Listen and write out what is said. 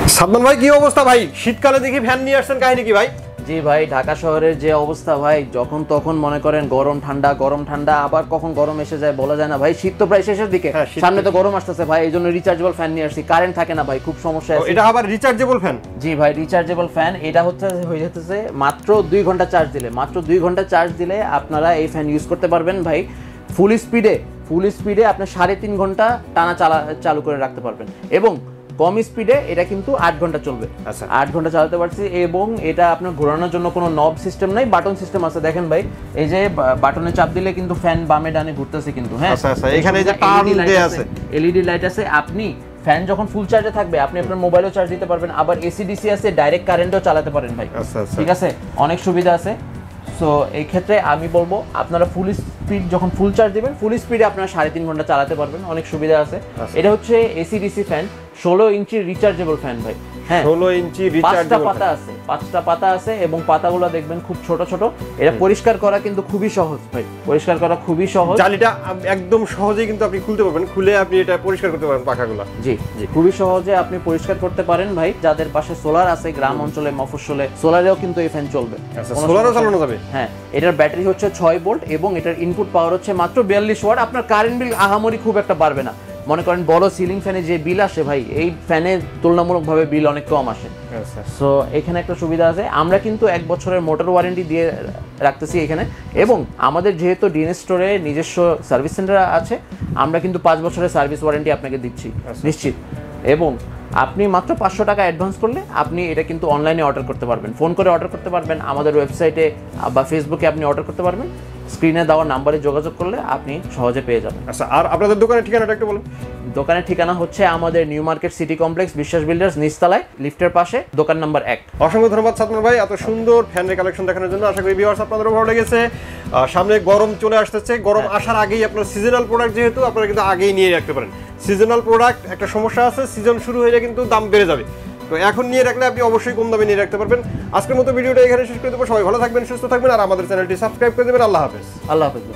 সাদমান ভাই কি অবস্থা ভাই? শীতকালে দেখি ফ্যান নিয়ে আসছেন, কাহিনী কি ভাই? জি ভাই, ঢাকা শহরের যে অবস্থা ভাই, যখন তখন মনে করেন গরম ঠান্ডা, আবার কখন গরম এসে যায় বলা যায় না ভাই। শীত তো প্রায় শেষের দিকে, সামনে তো গরম আসতেছে ভাই, এই জন্য রিচার্জেবল ফ্যান নিয়ে আসছি। কারেন্ট থাকে না ভাই, খুব সমস্যা আছে। এটা আবার রিচার্জেবল ফ্যান? জি ভাই, রিচার্জেবল ফ্যান। এটা হয়ে যেতেছে মাত্র 2 ঘন্টা চার্জ দিলে আপনারা এই ফ্যান ইউজ করতে পারবেন ভাই। ফুল স্পিডে আপনি 3.5 ঘন্টা টানা চালু করে রাখতে পারবেন, এবং কম স্পিডে এটা কিন্তু 8 ঘন্টা চলবে। 8 ঘন্টা চালাতে পারছি। এবং এটা আপনার ঘোরানোর জন্য কোনো নব সিস্টেম নাই, বাটন সিস্টেম আছে। দেখেন ভাই, এই যে বাটনে চাপ দিলে কিন্তু ফ্যান বামে ডানে ঘুরতেছে কিন্তু। হ্যাঁ, এখানে যে টার্ন দেয়া আছে, এলইডি লাইট আছে। আপনি ফ্যান যখন ফুল চার্জে থাকবে আপনি আপনার মোবাইলও চার্জ দিতে পারবেন, আবার এসি ডিসি আছে, ডাইরেক্ট কারেন্টও চালাতে পারেন ভাই। ঠিক আছে, অনেক সুবিধা আছে। সো এই ক্ষেত্রে আমি বলবো আপনারা যখন ফুল চার্জ দিবেন, ফুল স্পিডে আপনারা 3.5 ঘন্টা চালাতে পারবেন, অনেক সুবিধা আছে। এটা হচ্ছে এসি ডিসি ফ্যান, 16 ইঞ্চি রিচার্জেবল ফ্যান ভাই। হ্যাঁ, 16 ইঞ্চি রিচার্জেবল। 5টা পাতা আছে এবং পাতাগুলো দেখবেন খুব ছোট ছোট। এটা পরিষ্কার করা কিন্তু খুবই সহজ ভাই, পরিষ্কার করা খুবই সহজ। জালিটা একদম সহজেই কিন্তু আপনি খুলতে পারবেন, খুলে আপনি এটা পরিষ্কার করতে পারবেন পাখাগুলো। জি, খুবই সহজে আপনি পরিষ্কার করতে পারেন ভাই। যাদের পাশে সোলার আছে, গ্রাম অঞ্চলে মফস্বলে, সোলারেও কিন্তু এই ফ্যান চলবে। সোলারও চালানো যাবে? হ্যাঁ, এটার ব্যাটারি হচ্ছে 6 ভোল্ট এবং এটার ইনপুট পাওয়ার হচ্ছে মাত্র 42 ওয়াট। আপনার কারেন্ট বিল আহামরি খুব একটা বাড়বে না। মনে করেন বড় সিলিং ফ্যানে যে বিল আসে ভাই, এই ফ্যানে তুলনামূলকভাবে বিল অনেক কম আসে। সো এখানে একটা সুবিধা আছে, আমরা কিন্তু 1 বছরের মোটর ওয়ারেন্টি দিয়ে রাখতেছি এখানে। এবং আমাদের যেহেতু ডিএনএস স্টোরে নিজস্ব সার্ভিস সেন্টার আছে, আমরা কিন্তু 5 বছরের সার্ভিস ওয়ারেন্টি আপনাকে দিচ্ছি নিশ্চিত। এবং আপনি মাত্র 500 টাকা অ্যাডভান্স করলে আপনি এটা কিন্তু অনলাইনে অর্ডার করতে পারবেন, ফোন করে অর্ডার করতে পারবেন, আমাদের ওয়েবসাইটে বা ফেসবুকে আপনি অর্ডার করতে পারবেন। স্ক্রিনে দেওয়া নাম্বারে যোগাযোগ করলে আপনি সহজে পেয়ে যাবেন। আচ্ছা, আর আপনাদের দোকানের ঠিকানাটা একটু বলুন। দোকানের ঠিকানা হচ্ছে আমাদের নিউ মার্কেট সিটি কমপ্লেক্স, বিশ্বাস বিল্ডার্স, নিচতলায়, লিফটের পাশে, দোকান নাম্বার 1। অসংখ্য ধন্যবাদ সাদমান ভাই এত সুন্দর ফ্যানের কালেকশন দেখানোর জন্য। আশা করি ভিউয়ার্স আপনাদেরও ভালো লেগেছে। সামনে গরম চলে আসতেছে, গরম আসার আগেই আপনার সিজনাল প্রোডাক্ট যেহেতু আপনারা কিন্তু আগেই নিয়ে রাখতে পারেন। সিজনাল প্রোডাক্ট একটা সমস্যা আছে, সিজন শুরু হয়ে যায় কিন্তু দাম বেড়ে যাবে, তো এখন নিয়ে রাখলে আপনি অবশ্যই কম দামে নিয়ে রাখতে পারবেন। আজকের মতো ভিডিওটা এখানে শেষ করে দেবো। সবাই ভালো থাকবেন, সুস্থ থাকবেন, আর আমাদের চ্যানেলটি সাবস্ক্রাইব করে দেবেন। আল্লাহ হাফেজ।